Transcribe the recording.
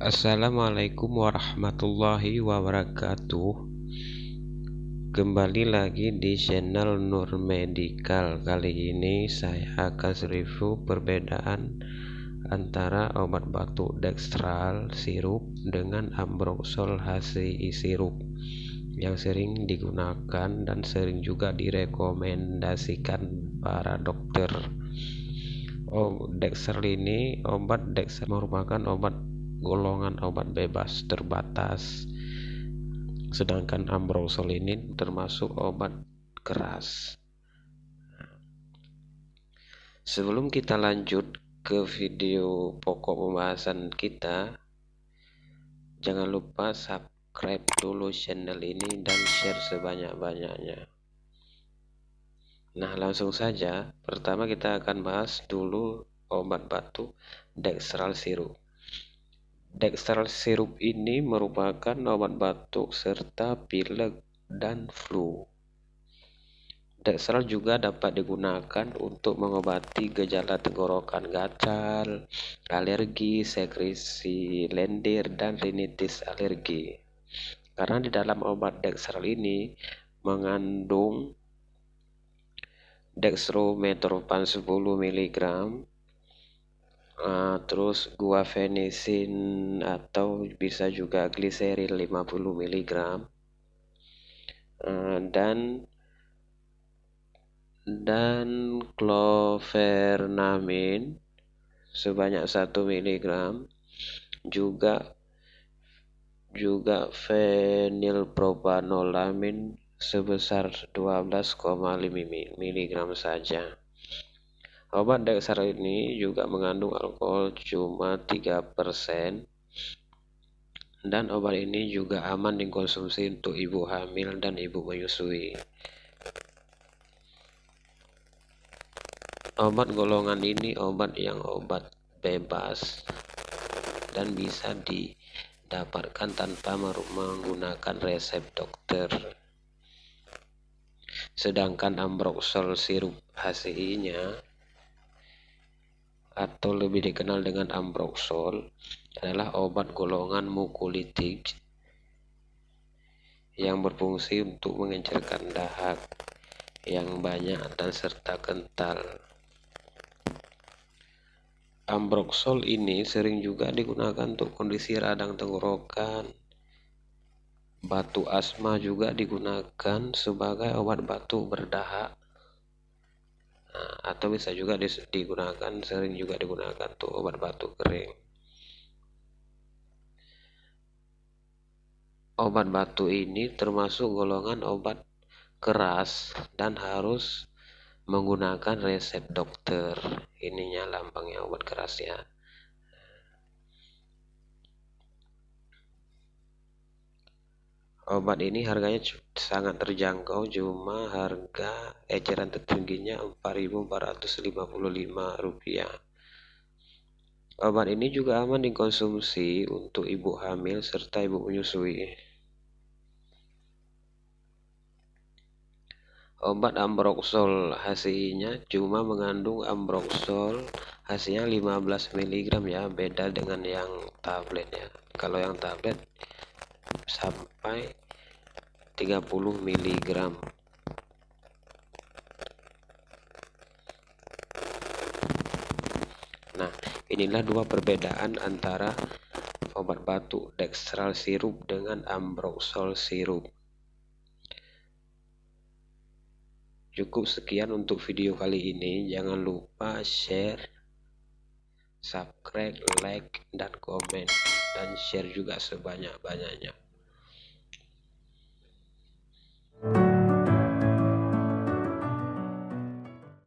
Assalamualaikum warahmatullahi wabarakatuh. Kembali lagi di channel Nur Medical. Kali ini saya akan review perbedaan antara obat batuk Dextral sirup dengan Ambroxol HCI sirup yang sering digunakan dan sering juga direkomendasikan para dokter. Dextral ini, obat Dextral merupakan obat golongan obat bebas terbatas, sedangkan Ambroxol ini termasuk obat keras. Sebelum kita lanjut ke video pokok pembahasan kita, jangan lupa subscribe dulu channel ini dan share sebanyak-banyaknya. Nah, langsung saja. Pertama kita akan bahas dulu obat batuk Dextral sirup. Dextral sirup ini merupakan obat batuk serta pilek dan flu. Dextral juga dapat digunakan untuk mengobati gejala tenggorokan gatal, alergi, sekresi lendir, dan rinitis alergi. Karena di dalam obat Dextral ini mengandung dextromethorphan 10 mg, terus guaifenesin atau bisa juga gliseril 50 mg, dan clovernamin sebanyak 1 mg, juga fenilpropanolamin sebesar 12,5 mg saja. Obat Dextral ini juga mengandung alkohol cuma 3%, dan obat ini juga aman dikonsumsi untuk ibu hamil dan ibu menyusui. Obat golongan ini obat bebas dan bisa didapatkan tanpa menggunakan resep dokter. Sedangkan Ambroxol sirup HCI-nya, atau lebih dikenal dengan Ambroxol, adalah obat golongan mukolytik yang berfungsi untuk mengencerkan dahak yang banyak dan serta kental. Ambroxol ini sering juga digunakan untuk kondisi radang tenggorokan. Batuk asma juga digunakan sebagai obat batuk berdahak, atau bisa juga sering juga digunakan untuk obat batuk kering. Obat batuk ini termasuk golongan obat keras dan harus menggunakan resep dokter. Ininya lambangnya obat keras ya. Obat ini harganya sangat terjangkau, cuma harga eceran tertingginya Rp4.455. Obat ini juga aman dikonsumsi untuk ibu hamil serta ibu menyusui. Obat Ambroxol HCI-nya cuma mengandung Ambroxol hasilnya 15 mg ya, beda dengan yang tablet ya. Kalau yang tablet sampai 30 mg. Nah, inilah dua perbedaan antara obat batuk Dextral sirup dengan Ambroxol sirup. Cukup sekian untuk video kali ini. Jangan lupa share, subscribe, like, dan komen, dan share juga sebanyak-banyaknya.